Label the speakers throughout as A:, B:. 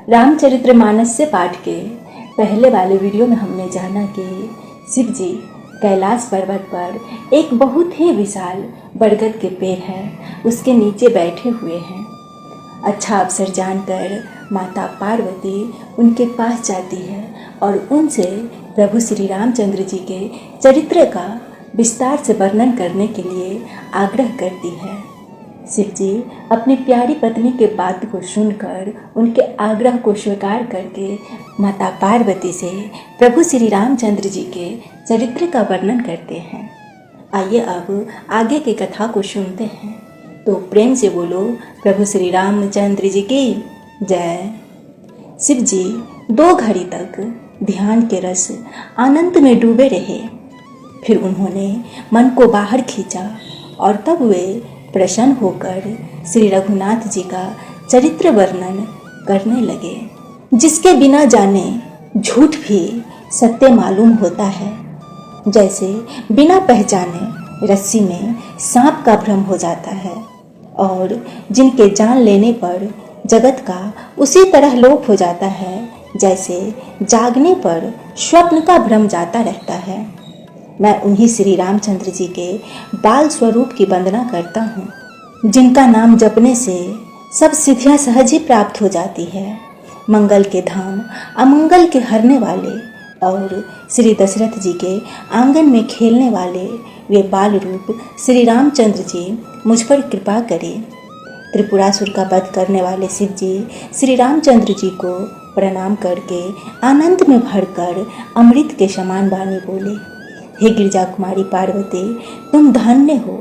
A: रामचरितमानस पाठ के पहले वाले वीडियो में हमने जाना कि शिव जी कैलाश पर्वत पर एक बहुत ही विशाल बरगद के पेड़ है, उसके नीचे बैठे हुए हैं। अच्छा अवसर जानकर माता पार्वती उनके पास जाती है और उनसे प्रभु श्री रामचंद्र जी के चरित्र का विस्तार से वर्णन करने के लिए आग्रह करती है। शिव जी अपनी प्यारी पत्नी के बात को सुनकर उनके आग्रह को स्वीकार करके माता पार्वती से प्रभु श्री रामचंद्र जी के चरित्र का वर्णन करते हैं। आइए अब आगे की कथा को सुनते हैं। तो प्रेम से बोलो प्रभु श्री रामचंद्र जी की जय। शिव जी 2 घड़ी तक ध्यान के रस आनंद में डूबे रहे। फिर उन्होंने मन को बाहर खींचा और तब वे प्रसन्न होकर श्री रघुनाथ जी का चरित्र वर्णन करने लगे, जिसके बिना जाने झूठ भी सत्य मालूम होता है। जैसे बिना पहचाने रस्सी में सांप का भ्रम हो जाता है और जिनके जान लेने पर जगत का उसी तरह लोप हो जाता है, जैसे जागने पर स्वप्न का भ्रम जाता रहता है। मैं उन्हीं श्री रामचंद्र जी के बाल स्वरूप की वंदना करता हूँ, जिनका नाम जपने से सब सिद्धियाँ सहज ही प्राप्त हो जाती है। मंगल के धाम अमंगल के हरने वाले और श्री दशरथ जी के आंगन में खेलने वाले वे बाल रूप श्री रामचंद्र जी मुझ पर कृपा करें। त्रिपुरासुर का वध करने वाले शिव जी श्री रामचंद्र जी को प्रणाम करके आनंद में भरकर अमृत के समान वाणी बोले, हे गिरजा कुमारी पार्वती, तुम धन्य हो,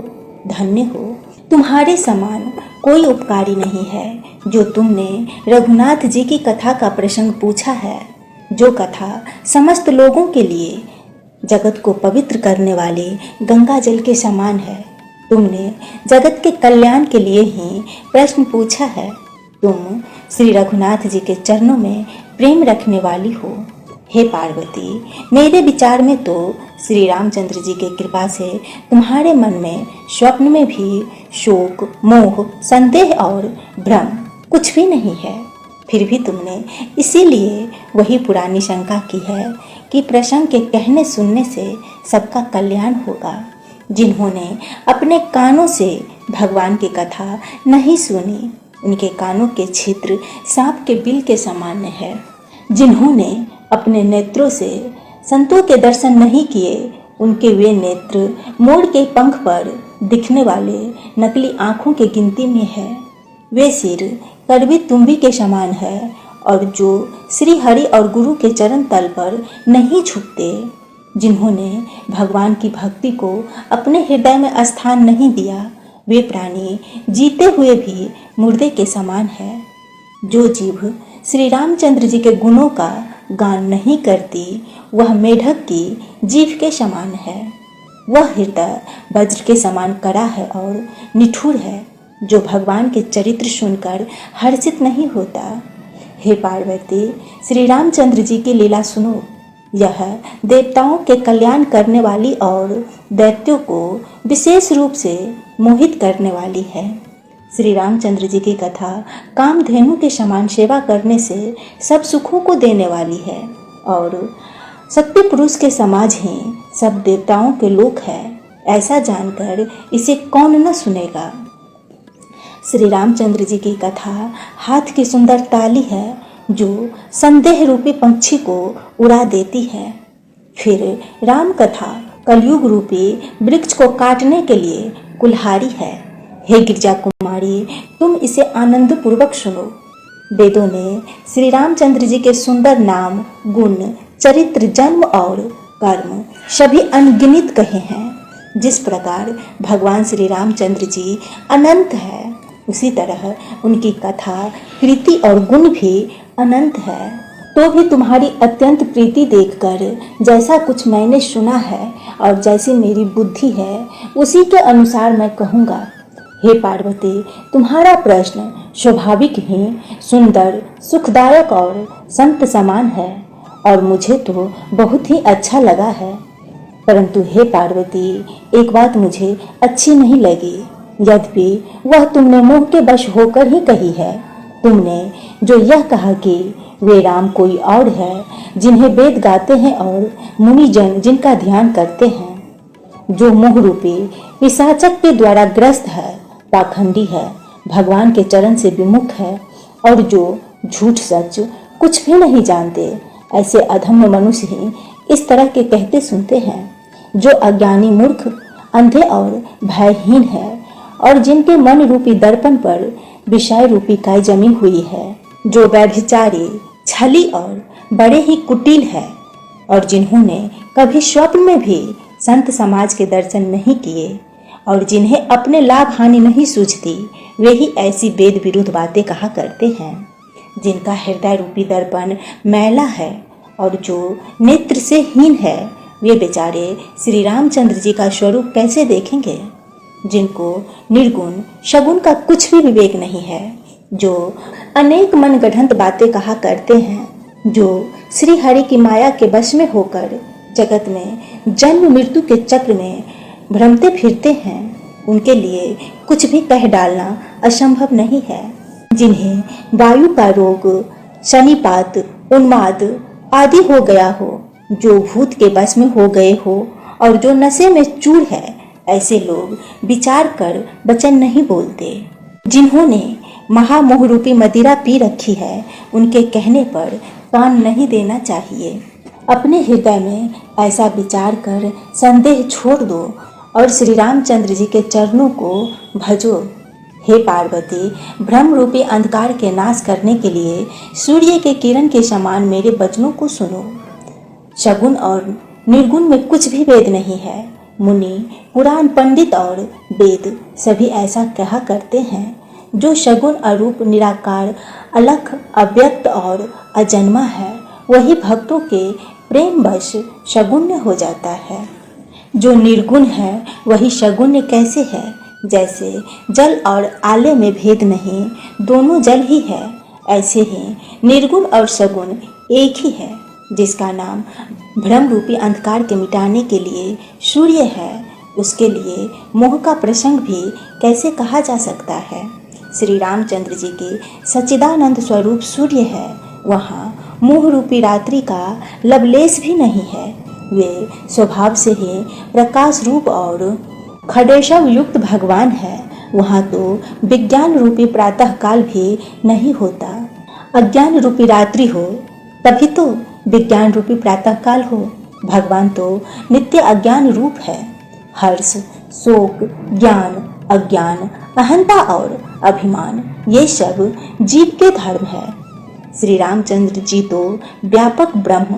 A: धन्य हो। तुम्हारे समान कोई उपकारी नहीं है। जो तुमने रघुनाथ जी की कथा का प्रसंग पूछा है, जो कथा समस्त लोगों के लिए जगत को पवित्र करने वाले गंगा जल के समान है। तुमने जगत के कल्याण के लिए ही प्रश्न पूछा है। तुम श्री रघुनाथ जी के चरणों में प्रेम रखने वाली हो। हे पार्वती, मेरे विचार में तो श्री रामचंद्र जी के कृपा से तुम्हारे मन में स्वप्न में भी शोक, मोह, संदेह और भ्रम कुछ भी नहीं है। फिर भी तुमने इसीलिए वही पुरानी शंका की है कि प्रसंग के कहने सुनने से सबका कल्याण होगा। जिन्होंने अपने कानों से भगवान की कथा नहीं सुनी, उनके कानों के छिद्र सांप के बिल के सामान्य है। जिन्होंने अपने नेत्रों से संतों के दर्शन नहीं किए, उनके वे नेत्र मोर के पंख पर दिखने वाले नकली आँखों के गिनती में है। वे सिर कड़वी तुम्बी के समान है और जो श्री हरि और गुरु के चरण तल पर नहीं झुकते, जिन्होंने भगवान की भक्ति को अपने हृदय में स्थान नहीं दिया, वे प्राणी जीते हुए भी मुर्दे के समान है। जो जीभ श्री रामचंद्र जी के गुणों का गान नहीं करती, वह मेढक की जीभ के समान है। वह हृदय वज्र के समान कड़ा है और निठुर है, जो भगवान के चरित्र सुनकर हर्षित नहीं होता। हे पार्वती, श्री रामचंद्र जी की लीला सुनो। यह देवताओं के कल्याण करने वाली और दैत्यों को विशेष रूप से मोहित करने वाली है। श्री रामचंद्र जी की कथा कामधेनु के समान सेवा करने से सब सुखों को देने वाली है और सत्य पुरुष के समाज ही सब देवताओं के लोक है। ऐसा जानकर इसे कौन न सुनेगा। श्री रामचंद्र जी की कथा हाथ की सुंदर ताली है, जो संदेह रूपी पंछी को उड़ा देती है। फिर राम कथा कलयुग रूपी वृक्ष को काटने के लिए कुल्हाड़ी है। हे गिरजा कुमारी, तुम इसे आनंद पूर्वक सुनो। वेदों ने श्री रामचंद्र जी के सुंदर नाम, गुण, चरित्र, जन्म और कर्म सभी अनगिनत कहे हैं। जिस प्रकार भगवान श्री रामचंद्र जी अनंत है, उसी तरह उनकी कथा, कृति और गुण भी अनंत है। तो भी तुम्हारी अत्यंत प्रीति देखकर जैसा कुछ मैंने सुना है और जैसी मेरी बुद्धि है, उसी के अनुसार मैं कहूँगा। हे पार्वती, तुम्हारा प्रश्न स्वाभाविक ही सुंदर, सुखदायक और संत समान है और मुझे तो बहुत ही अच्छा लगा है। परंतु हे पार्वती, एक बात मुझे अच्छी नहीं लगी, यद्यपि वह तुमने मोह के वश होकर ही कही है। तुमने जो यह कहा कि वे राम कोई और है, जिन्हें वेद गाते हैं और मुनिजन जिनका ध्यान करते हैं, जो मोह रूपी पिशाचक के द्वारा ग्रस्त है, पाखंडी है, भगवान के चरण से विमुख है और जो झूठ सच कुछ भी नहीं जानते, ऐसे अधम्य मनुष्य ही इस तरह के कहते सुनते हैं, जो अज्ञानी मूर्ख, अंधे और भयहीन है और जिनके मन रूपी दर्पण पर विषय रूपी काई जमी हुई है, जो व्यभिचारी, छली और बड़े ही कुटिल है और जिन्होंने कभी स्वप्न में भी संत समाज के दर्शन नहीं किए और जिन्हें अपने लाभ हानि नहीं सूझती, वे ही ऐसी वेद विरुद्ध बातें कहा करते हैं, जिनका हृदय रूपी दर्पण मैला है और जो नेत्र से हीन है, वे बेचारे श्री रामचंद्र जी का स्वरूप कैसे देखेंगे, जिनको निर्गुण शगुन का कुछ भी विवेक नहीं है, जो अनेक मनगढ़ंत बातें कहा करते हैं, जो श्री हरि की माया के वश में होकर जगत में जन्म मृत्यु के चक्र में भ्रमते फिरते हैं, उनके लिए कुछ भी कह डालना असंभव नहीं है, जिन्हें वायु का रोग, शनिपात, उन्माद आदि हो गया हो, जो भूत के वश में हो गए हो और जो नशे में चूर है, ऐसे लोग विचार कर वचन नहीं बोलते। जिन्होंने महामोह रूपी मदिरा पी रखी है, उनके कहने पर कान नहीं देना चाहिए। अपने हृदय में ऐसा विचार कर संदेह छोड़ दो और श्री रामचंद्र जी के चरणों को भजो। हे पार्वती, भ्रम रूपी अंधकार के नाश करने के लिए सूर्य के किरण के समान मेरे वचनों को सुनो। शगुन और निर्गुण में कुछ भी भेद नहीं है। मुनि, पुराण पंडित और वेद सभी ऐसा कहा करते हैं। जो शगुन अरूप, निराकार, अलख, अव्यक्त और अजन्मा है, वही भक्तों के प्रेम वश शगुन्य हो जाता है। जो निर्गुण है वही शगुन्य कैसे है? जैसे जल और आले में भेद नहीं, दोनों जल ही है, ऐसे ही निर्गुण और सगुण एक ही है, जिसका नाम भ्रम रूपी अंधकार के मिटाने के लिए सूर्य है। उसके लिए मोह का प्रसंग भी कैसे कहा जा सकता है? श्री रामचंद्र जी के सच्चिदानंद स्वरूप सूर्य है, वहाँ मोह रूपी रात्रि का लवलेश भी नहीं है। वे स्वभाव से ही प्रकाश रूप और खडेशव युक्त भगवान है। वहाँ तो विज्ञान रूपी प्रातः काल भी नहीं होता। अज्ञान रूपी रात्रि हो तभी तो विज्ञान रूपी प्रातः काल हो। भगवान तो नित्य अज्ञान रूप है। हर्ष, शोक, ज्ञान, अज्ञान, अहंता और अभिमान, ये सब जीव के धर्म है। श्री रामचंद्र जी तो व्यापक ब्रह्म,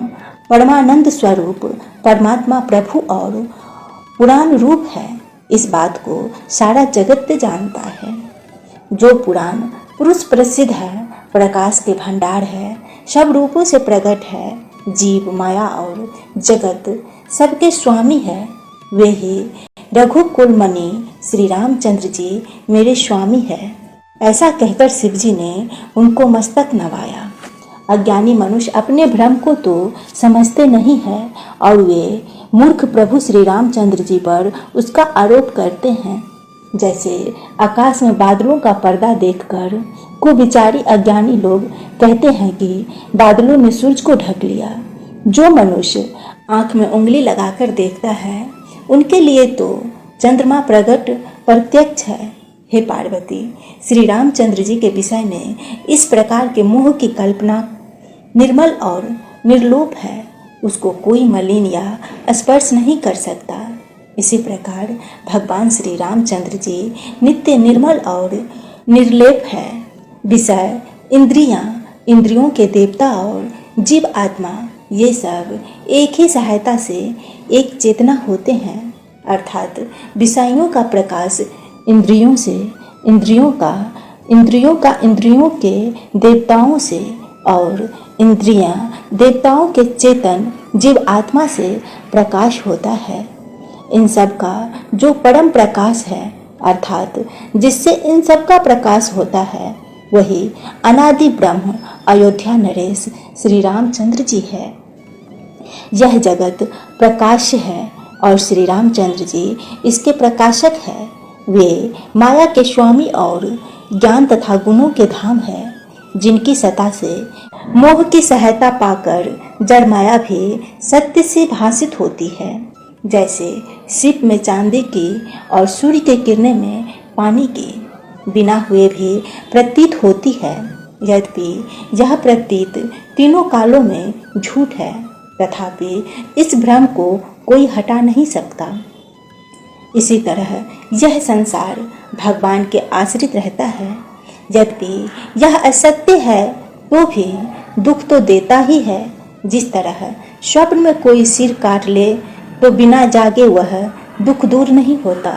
A: परमानंद स्वरूप, परमात्मा, प्रभु और पुराण रूप है। इस बात को सारा जगत जानता है। जो पुराण पुरुष प्रसिद्ध है, प्रकाश के भंडार है, सब रूपों से प्रकट है, जीव, माया और जगत सबके स्वामी है, वे ही रघुकुल मणि श्री रामचंद्र जी मेरे स्वामी है। ऐसा कहकर शिव जी ने उनको मस्तक नवाया। अज्ञानी मनुष्य अपने भ्रम को तो समझते नहीं है और वे मूर्ख प्रभु श्री रामचंद्र जी पर उसका आरोप करते हैं। जैसे आकाश में बादलों का पर्दा देखकर कुविचारी अज्ञानी लोग कहते हैं कि बादलों ने सूरज को ढक लिया। जो मनुष्य आंख में उंगली लगाकर देखता है, उनके लिए तो चंद्रमा प्रकट प्रत्यक्ष है। हे पार्वती, श्री रामचंद्र जी के विषय में इस प्रकार के मोह की कल्पना निर्मल और निर्लोभ है, उसको कोई मलिन या स्पर्श नहीं कर सकता। इसी प्रकार भगवान श्री रामचंद्र जी नित्य निर्मल और निर्लेप है। विषय, इंद्रियां, इंद्रियों के देवता और जीव आत्मा, ये सब एक ही सहायता से एक चेतना होते हैं। अर्थात विषयों का प्रकाश इंद्रियों से, इंद्रियों का इंद्रियों के देवताओं से और इंद्रियां देवताओं के चेतन जीव आत्मा से प्रकाश होता है। इन सब का जो परम प्रकाश है, अर्थात जिससे इन सब का प्रकाश होता है, वही अनादि ब्रह्म अयोध्या नरेश श्री रामचंद्र जी है। यह जगत प्रकाश है और श्री रामचंद्र जी इसके प्रकाशक है। वे माया के स्वामी और ज्ञान तथा गुणों के धाम है। जिनकी सत्ता से मोह की सहायता पाकर जड़ माया भी सत्य से भासित होती है। जैसे शिप में चांदी की और सूर्य के किरणें में पानी की बिना हुए भी प्रतीत होती है, यद्यपि यह प्रतीत तीनों कालों में झूठ है, तथापि इस भ्रम को कोई हटा नहीं सकता। इसी तरह यह संसार भगवान के आश्रित रहता है, यद्यपि यह असत्य है तो भी दुख तो देता ही है। जिस तरह स्वप्न में कोई सिर काट ले तो बिना जागे वह दुख दूर नहीं होता।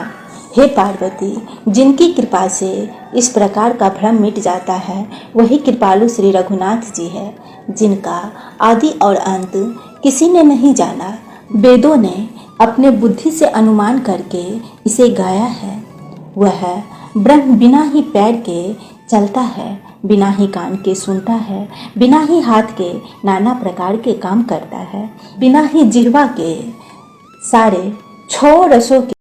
A: हे पार्वती, जिनकी कृपा से इस प्रकार का भ्रम मिट जाता है वही कृपालु श्री रघुनाथ जी है, जिनका आदि और अंत किसी ने नहीं जाना। वेदों ने अपने बुद्धि से अनुमान करके इसे गाया है। वह ब्रह्म बिना ही पैर के चलता है, बिना ही कान के सुनता है, बिना ही हाथ के नाना प्रकार के काम करता है, बिना ही जिह्वा के सारे 6 रसों के